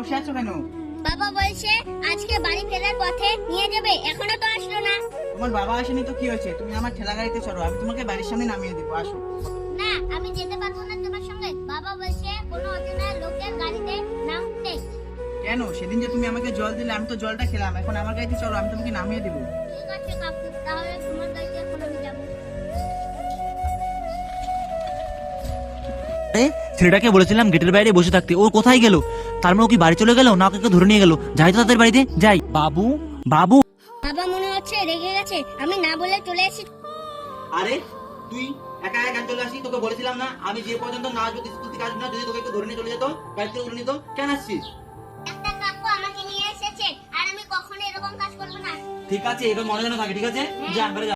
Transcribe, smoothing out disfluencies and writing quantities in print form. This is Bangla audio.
বসে আছো কেন? বাবা বলছে আজকে বাড়ি ফেরার পথে নিয়ে যাবে, এখনো তো আসলো না। তোমার বাবা আসেনি তো কি হয়েছে? তুমি আমার ঠেলা গাড়িতে চড়ো, আমি তোমাকে বাড়ির সামনে নামিয়ে দেবো, আসো। না, আমি যেতে পারবো না তোমার সঙ্গে। বাবা বলছে কোনো অচেনা লোকের গাড়িতে নামতে। কেন? সেদিন যে তুমি আমাকে জল দিলে, আমি তো জলটা খেলাম, এখন আমার গাড়িতে চলো, আমি তোমাকে নামিয়ে দেবো। ঠিক আছে কাকু, তাহলে তোমার গাড়িতে এখন আমি যাবো। ছেলেটাকে বলেছিলাম গেটের বাইরে বসে থাকতে, ও কোথায় গেল? তার মানে ও কি বাড়ি চলে গেল, না ওকে কেউ ধরে নিয়ে গেল? যাই তো তাদের বাড়িতে যাই। বাবু, বাবু। বাবা মনে হচ্ছে রেগে গেছে, আমি না বলে চলে এসেছি। আরে তুই একা একা চলে আসি, তোকে বলেছিলাম না আমি যে পর্যন্ত না যদি স্কুল থেকে আসবি না, যদি তোকে কেউ ধরে নিয়ে চলে যেত, গাড়ি থেকে উঠে নিত, কেন আসছিস? একটা কাকু আমাকে নিয়ে এসেছে, আর আমি কখনো এরকম কাজ করবো না। ঠিক আছে, এবার মনে যেন থাকে, ঠিক আছে? যা, ঘরে যা।